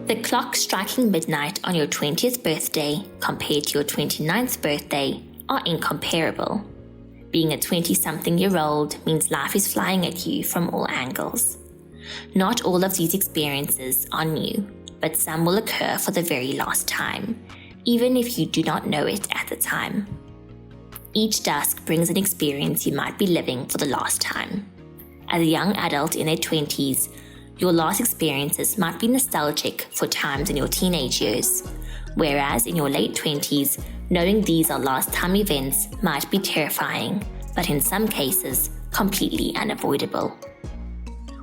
The clock striking midnight on your 20th birthday compared to your 29th birthday are incomparable. Being a 20-something-year-old means life is flying at you from all angles. Not all of these experiences are new, but some will occur for the very last time, even if you do not know it at the time. Each dusk brings an experience you might be living for the last time. As a young adult in their 20s, your last experiences might be nostalgic for times in your teenage years, whereas in your late 20s, knowing these are last-time events might be terrifying, but in some cases, completely unavoidable.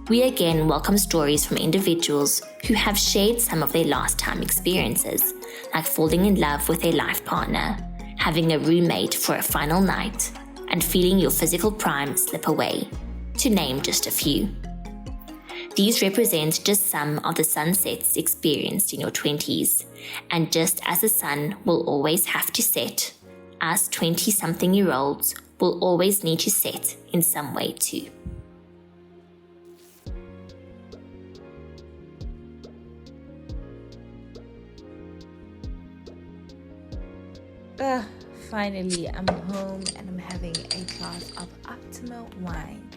We again welcome stories from individuals who have shared some of their last-time experiences, like falling in love with their life partner, having a roommate for a final night, and feeling your physical prime slip away, to name just a few. These represent just some of the sunsets experienced in your 20s, and just as the sun will always have to set, us 20-something-year-olds will always need to set in some way too. Finally, I'm home and I'm having a glass of optimal wine.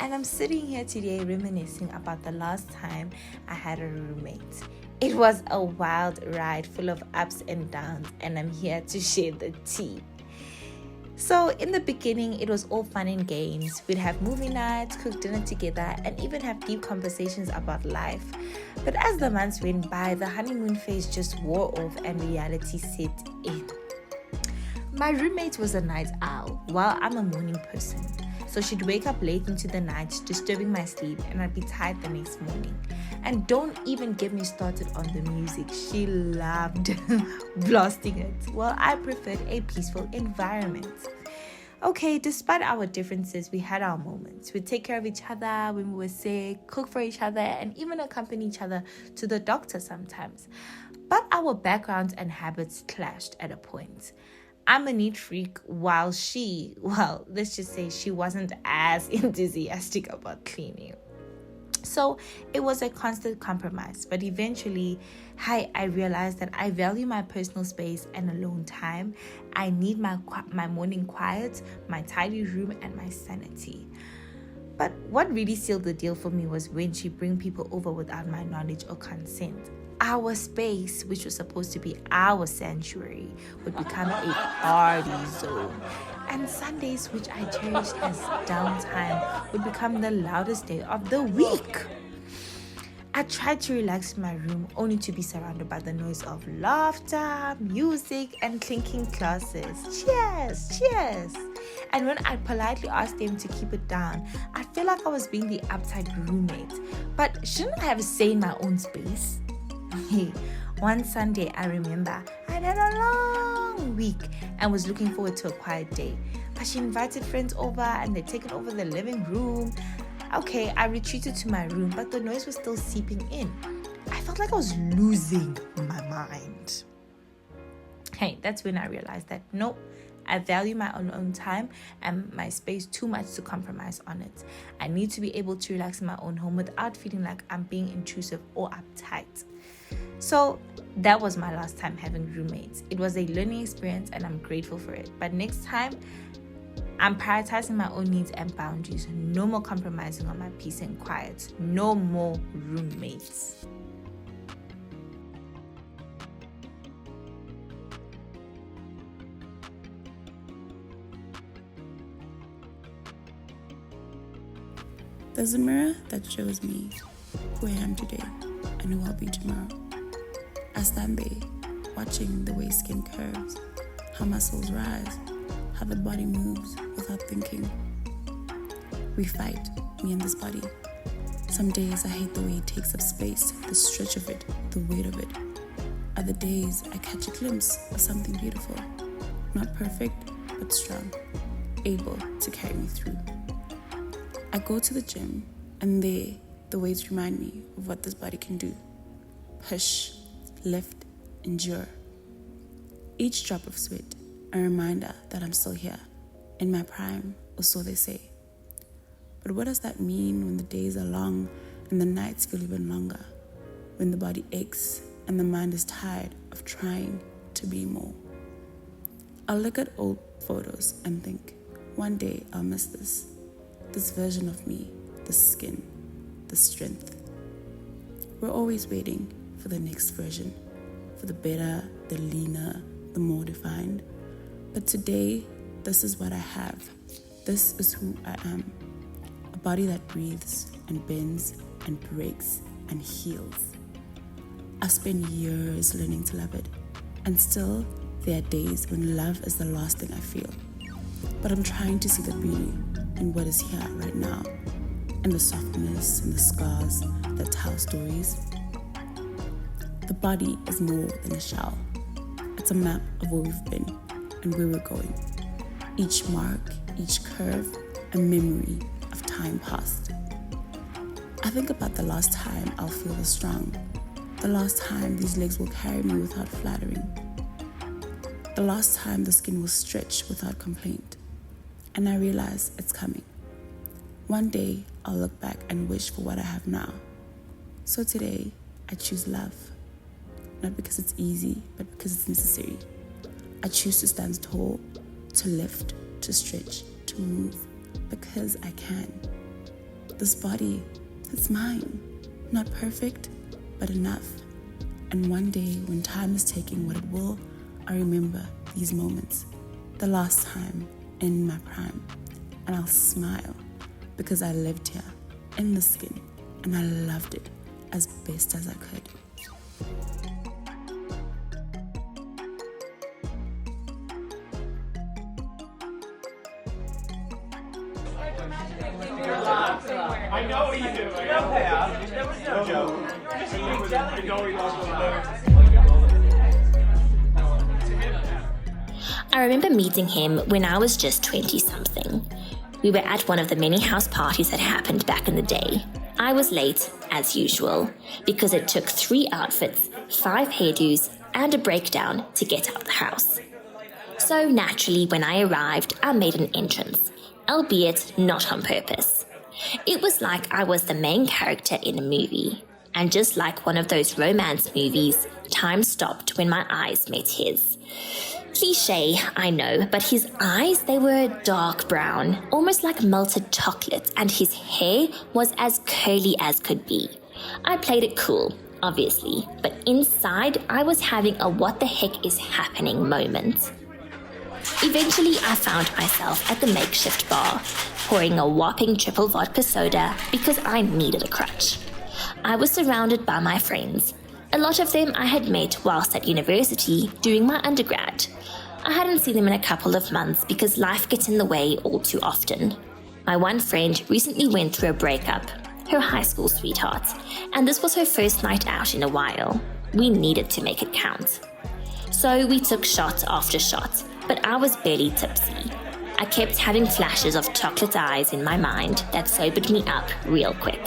And I'm sitting here today reminiscing about the last time I had a roommate. It was a wild ride full of ups and downs, and I'm here to share the tea. So in the beginning, it was all fun and games. We'd have movie nights, cook dinner together, and even have deep conversations about life. But as the months went by, the honeymoon phase just wore off and reality set in. My roommate was a night owl, while I'm a morning person. So she'd wake up late into the night, disturbing my sleep, and I'd be tired the next morning. And don't even get me started on the music. She loved blasting it, while I preferred a peaceful environment. Okay, despite our differences, we had our moments. We'd take care of each other when we were sick, cook for each other, and even accompany each other to the doctor sometimes. But our backgrounds and habits clashed at a point. I'm a neat freak, while let's just say she wasn't as enthusiastic about cleaning. So it was a constant compromise, but eventually, I realized that I value my personal space and alone time. I need my morning quiet, my tidy room, and my sanity. But what really sealed the deal for me was when she bring people over without my knowledge or consent. Our space, which was supposed to be our sanctuary, would become a party zone. And Sundays, which I cherished as downtime, would become the loudest day of the week. I tried to relax in my room only to be surrounded by the noise of laughter, music, and clinking glasses. Cheers, cheers. And when I politely asked them to keep it down, I felt like I was being the uptight roommate. But shouldn't I have a say in my own space? One Sunday, I remember I'd had a long week and was looking forward to a quiet day. But she invited friends over and they'd taken over the living room. Okay, I retreated to my room, but the noise was still seeping in. I felt like I was losing my mind. That's when I realized that nope, I value my own time and my space too much to compromise on it. I need to be able to relax in my own home without feeling like I'm being intrusive or uptight. So that was my last time having roommates. It was a learning experience and I'm grateful for it. But next time, I'm prioritizing my own needs and boundaries. No more compromising on my peace and quiet. No more roommates. There's a mirror that shows me who I am today and who I'll be tomorrow. I stand there, watching the way skin curves, how muscles rise, how the body moves without thinking. We fight, me and this body. Some days I hate the way it takes up space, the stretch of it, the weight of it. Other days I catch a glimpse of something beautiful. Not perfect, but strong, able to carry me through. I go to the gym, and there, the weights remind me of what this body can do. Push, lift, endure. Each drop of sweat, a reminder that I'm still here, in my prime, or so they say. But what does that mean when the days are long and the nights feel even longer? When the body aches and the mind is tired of trying to be more. I'll look at old photos and think, one day I'll miss this version of me, this skin, this strength. We're always waiting for the next version, for the better, the leaner, the more defined. But today, this is what I have. This is who I am. A body that breathes and bends and breaks and heals. I've spent years learning to love it, and still there are days when love is the last thing I feel. But I'm trying to see the beauty in what is here right now, and the softness and the scars that tell stories. The body is more than a shell. It's a map of where we've been and where we're going. Each mark, each curve, a memory of time past. I think about the last time I'll feel this strong. The last time these legs will carry me without flattering. The last time the skin will stretch without complaint. And I realize it's coming. One day, I'll look back and wish for what I have now. So today, I choose love. Not because it's easy, but because it's necessary. I choose to stand tall, to lift, to stretch, to move, because I can. This body, it's mine. Not perfect, but enough. And one day, when time is taking what it will, I remember these moments, the last time in my prime, and I'll smile because I lived here in the skin and I loved it as best as I could. I know what you do. There was no joke. I know he lost. I remember meeting him when I was just 20-something. We were at one of the many house parties that happened back in the day. I was late, as usual, because it took 3 outfits, 5 hairdos, and a breakdown to get out the house. So naturally, when I arrived, I made an entrance, albeit not on purpose. It was like I was the main character in a movie, and just like one of those romance movies, time stopped when my eyes met his. Cliché, I know, but his eyes, they were dark brown, almost like melted chocolate, and his hair was as curly as could be. I played it cool, obviously, but inside I was having a what the heck is happening moment. Eventually I found myself at the makeshift bar, pouring a whopping triple vodka soda because I needed a crutch. I was surrounded by my friends. A lot of them I had met whilst at university during my undergrad. I hadn't seen them in a couple of months because life gets in the way all too often. My one friend recently went through a breakup, her high school sweetheart, and this was her first night out in a while. We needed to make it count. So we took shot after shot, but I was barely tipsy. I kept having flashes of chocolate eyes in my mind that sobered me up real quick.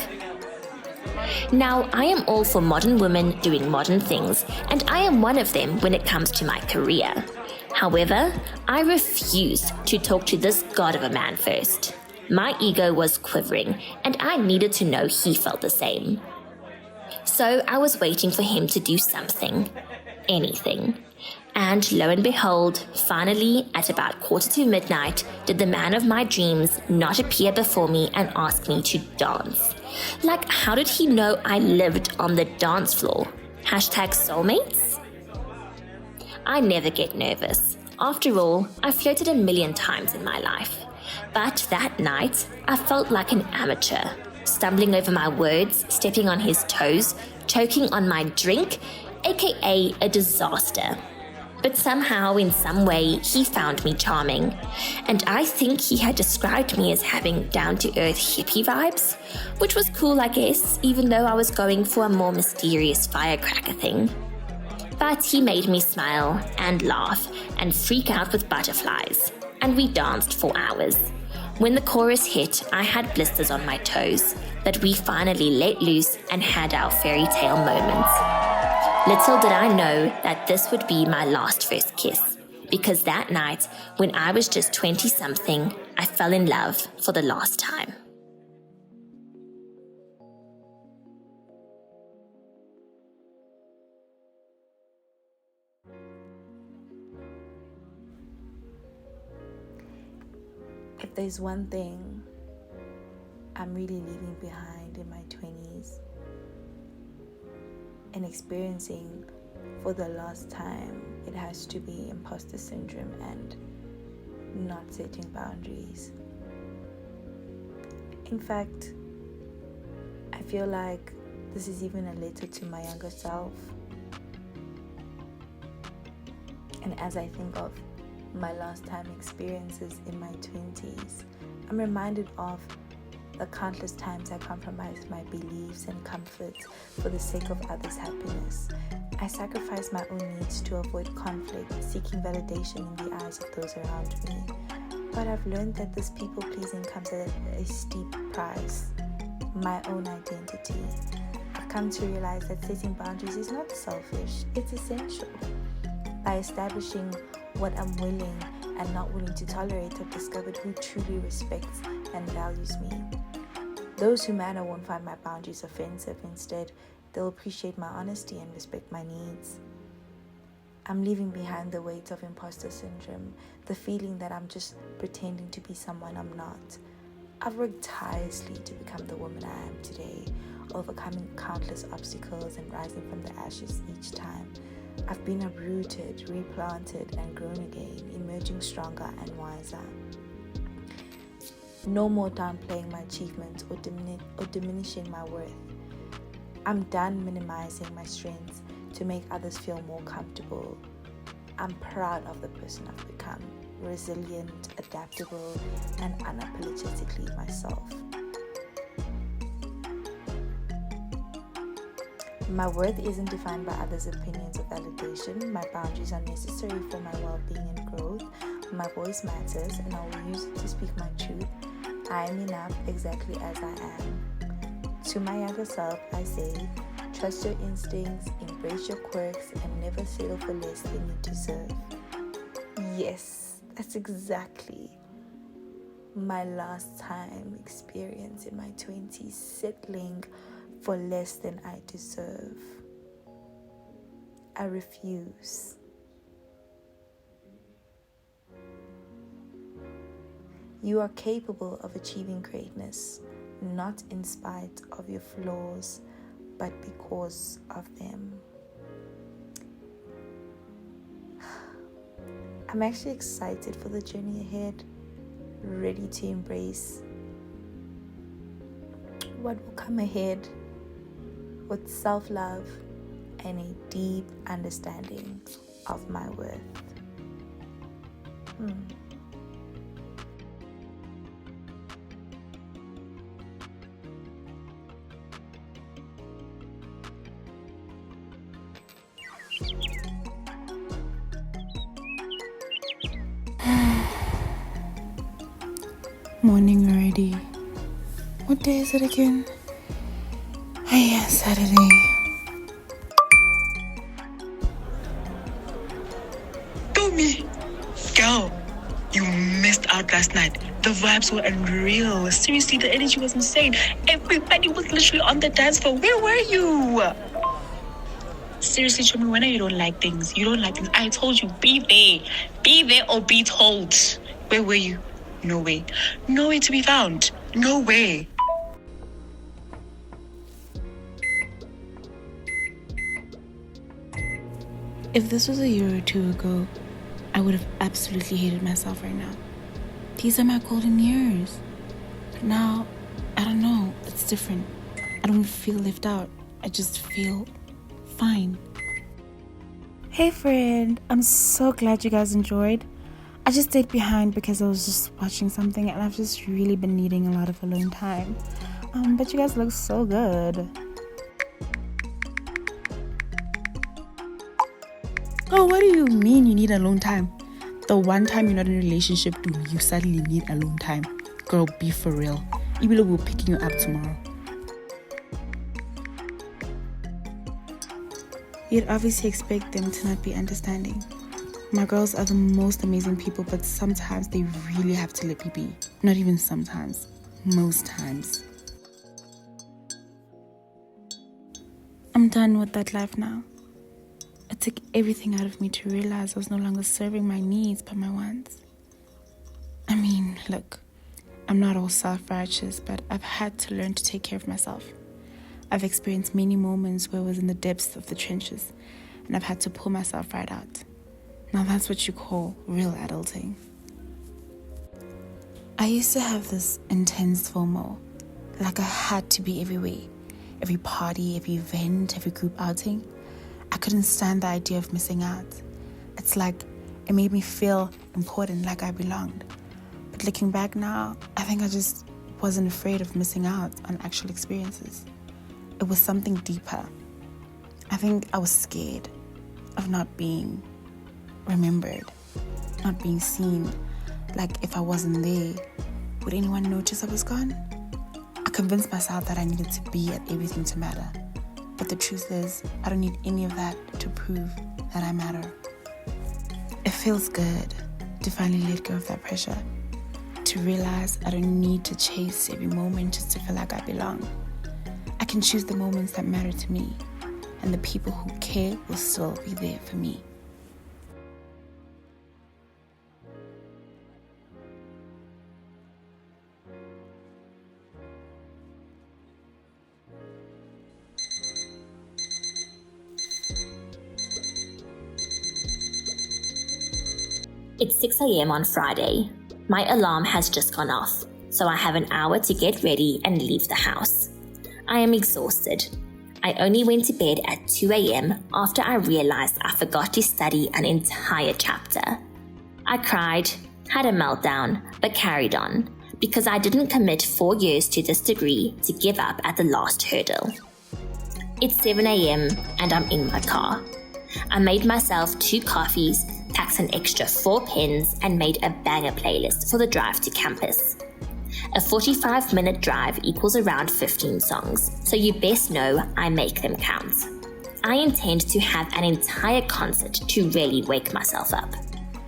Now, I am all for modern women doing modern things, and I am one of them when it comes to my career. However, I refused to talk to this god of a man first. My ego was quivering, and I needed to know he felt the same. So I was waiting for him to do something. Anything. And lo and behold, finally, at about midnight, did the man of my dreams not appear before me and ask me to dance. Like, how did he know I lived on the dance floor? #soulmates? I never get nervous. After all, I've flirted a million times in my life. But that night, I felt like an amateur, stumbling over my words, stepping on his toes, choking on my drink, aka a disaster. But somehow, in some way, he found me charming. And I think he had described me as having down-to-earth hippie vibes, which was cool, I guess, even though I was going for a more mysterious firecracker thing. But he made me smile and laugh and freak out with butterflies, and we danced for hours. When the chorus hit, I had blisters on my toes, but we finally let loose and had our fairy tale moments. Little did I know that this would be my last first kiss, because that night, when I was just 20-something, I fell in love for the last time. If there's one thing I'm really leaving behind in my 20s and experiencing for the last time, it has to be imposter syndrome and not setting boundaries. In fact, I feel like this is even a letter to my younger self. And as I think of my last time experiences in my 20s, I'm reminded of the countless times I compromised my beliefs and comforts for the sake of others' happiness. I sacrificed my own needs to avoid conflict, seeking validation in the eyes of those around me. But I've learned that this people-pleasing comes at a steep price: my own identity. I've come to realize that setting boundaries is not selfish, it's essential. By establishing what I'm willing and not willing to tolerate, I've discovered who truly respects and values me. Those who matter won't find my boundaries offensive. Instead, they'll appreciate my honesty and respect my needs. I'm leaving behind the weight of imposter syndrome, the feeling that I'm just pretending to be someone I'm not. I've worked tirelessly to become the woman I am today, overcoming countless obstacles and rising from the ashes each time. I've been uprooted, replanted, and grown again, emerging stronger and wiser. No more downplaying my achievements or diminishing my worth. I'm done minimizing my strengths to make others feel more comfortable. I'm proud of the person I've become, resilient, adaptable, and unapologetically myself. My worth isn't defined by others' opinions or validation. My boundaries are necessary for my well-being and growth. My voice matters, and I will use it to speak my truth. I am enough exactly as I am. To my younger self, I say, trust your instincts, embrace your quirks, and never settle for less than you deserve. Yes, that's exactly my last time experience in my 20s, settling for less than I deserve. I refuse. You are capable of achieving greatness, not in spite of your flaws, but because of them. I'm actually excited for the journey ahead, ready to embrace what will come ahead with self-love and a deep understanding of my worth. Morning already. What day is it again? Oh yeah, Saturday. Me, girl, you missed out last night. The vibes were unreal. Seriously, the energy was insane. Everybody was literally on the dance floor. Where were you? Seriously, Chomi, when you don't like things, you don't like things. I told you, be there or be told. Where were you? No way. Nowhere to be found. No way. If this was a year or two ago, I would have absolutely hated myself right now. These are my golden years. But now, I don't know, it's different. I don't feel left out. I just feel fine. Hey friend, I'm so glad you guys enjoyed. I just stayed behind because I was just watching something and I've just really been needing a lot of alone time. But you guys look so good. Oh, what do you mean you need alone time? The one time you're not in a relationship, do you suddenly need alone time? Girl, be for real. Ibilo will be picking you up tomorrow. You'd obviously expect them to not be understanding. My girls are the most amazing people, but sometimes they really have to let me be. Not even sometimes. Most times. I'm done with that life now. It took everything out of me to realize I was no longer serving my needs but my wants. I mean, look, I'm not all self-righteous, but I've had to learn to take care of myself. I've experienced many moments where I was in the depths of the trenches, and I've had to pull myself right out. Now that's what you call real adulting. I used to have this intense FOMO, like I had to be everywhere. Every party, every event, every group outing. I couldn't stand the idea of missing out. It's like it made me feel important, like I belonged. But looking back now, I think I just wasn't afraid of missing out on actual experiences. It was something deeper. I think I was scared of not being remembered, not being seen. Like if I wasn't there, would anyone notice I was gone? I convinced myself that I needed to be at everything to matter. But the truth is, I don't need any of that to prove that I matter. It feels good to finally let go of that pressure, to realize I don't need to chase every moment just to feel like I belong. I can choose the moments that matter to me, and the people who care will still be there for me. It's 6 a.m. on Friday. My alarm has just gone off, so I have an hour to get ready and leave the house. I am exhausted. I only went to bed at 2 a.m. after I realized I forgot to study an entire chapter. I cried, had a meltdown, but carried on, because I didn't commit 4 years to this degree to give up at the last hurdle. It's 7 a.m. and I'm in my car. I made myself 2 coffees, packed an extra 4 pens, and made a banger playlist for the drive to campus. A 45-minute drive equals around 15 songs, so you best know I make them count. I intend to have an entire concert to really wake myself up.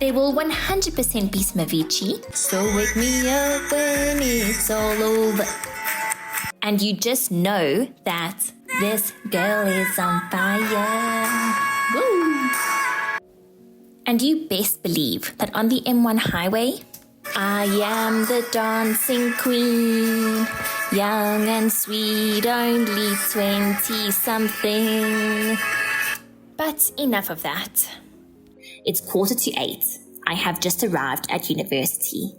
There will 100% be some Avicii, so wake me up when it's all over. And you just know that this girl is on fire. Woo! And you best believe that on the M1 highway, I am the dancing queen, young and sweet, only 20-something. But enough of that. It's 7:45. I have just arrived at university.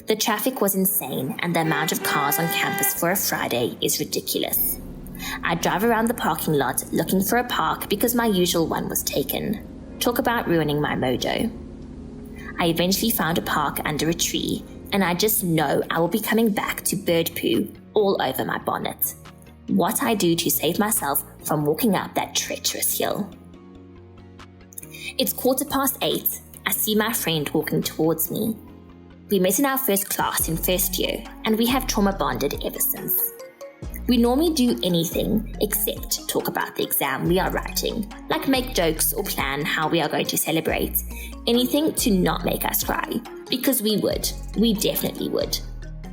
The traffic was insane, and the amount of cars on campus for a Friday is ridiculous. I drive around the parking lot looking for a park because my usual one was taken. Talk about ruining my mojo. I eventually found a park under a tree, and I just know I will be coming back to bird poo all over my bonnet. What I do to save myself from walking up that treacherous hill. It's 8:15. I see my friend walking towards me. We met in our first class in first year, and we have trauma bonded ever since. We normally do anything except talk about the exam we are writing, like make jokes or plan how we are going to celebrate. Anything to not make us cry, because we would. We definitely would.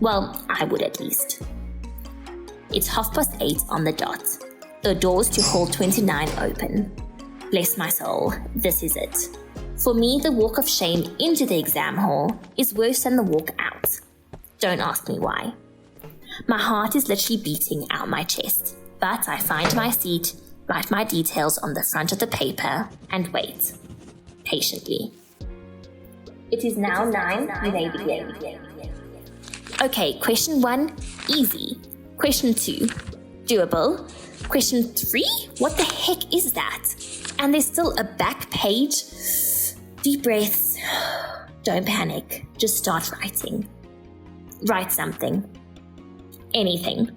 Well, I would at least. It's 8:30 on the dot. The doors to Hall 29 open. Bless my soul, this is it. For me, the walk of shame into the exam hall is worse than the walk out. Don't ask me why. My heart is literally beating out my chest, but I find my seat, write my details on the front of the paper, and wait. Patiently. It is now 9, you may begin. Okay, question 1, easy. Question 2, doable. Question 3, what the heck is that? And there's still a back page. Deep breaths. Don't panic, just start writing. Write something. Anything.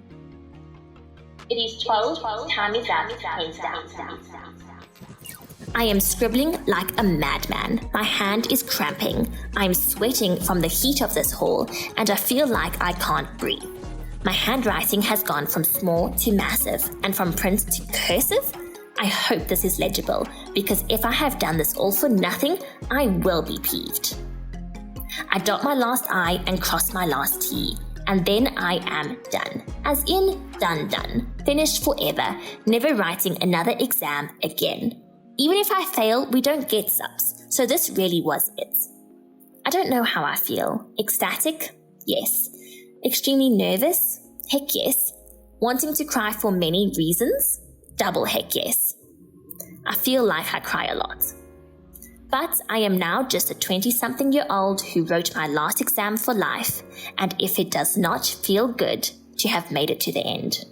It is 12, time is up, hands down. I am scribbling like a madman. My hand is cramping. I'm sweating from the heat of this hall, and I feel like I can't breathe. My handwriting has gone from small to massive, and from print to cursive. I hope this is legible, because if I have done this all for nothing, I will be peeved. I dot my last I and cross my last T. And then I am done. As in, done. Finished forever, never writing another exam again. Even if I fail, we don't get subs, so this really was it. I don't know how I feel. Ecstatic? Yes. Extremely nervous? Heck yes. Wanting to cry for many reasons? Double heck yes. I feel like I cry a lot. But I am now just a 20-something-year-old who wrote my last exam for life, and if it does not feel good to have made it to the end.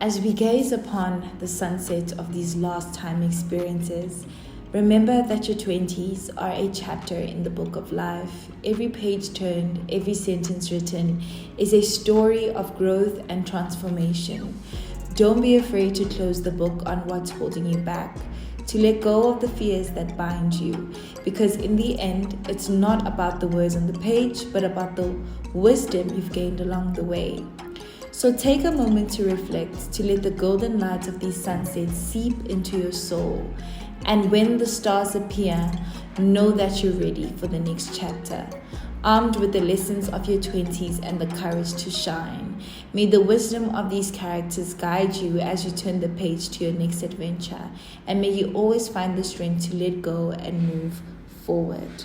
As we gaze upon the sunset of these last time experiences, remember that your 20s are a chapter in the book of life. Every page turned, every sentence written is a story of growth and transformation. Don't be afraid to close the book on what's holding you back, to let go of the fears that bind you, because in the end, it's not about the words on the page, but about the wisdom you've gained along the way. So take a moment to reflect, to let the golden light of these sunsets seep into your soul. And when the stars appear, know that you're ready for the next chapter. Armed with the lessons of your 20s and the courage to shine, may the wisdom of these characters guide you as you turn the page to your next adventure. And may you always find the strength to let go and move forward.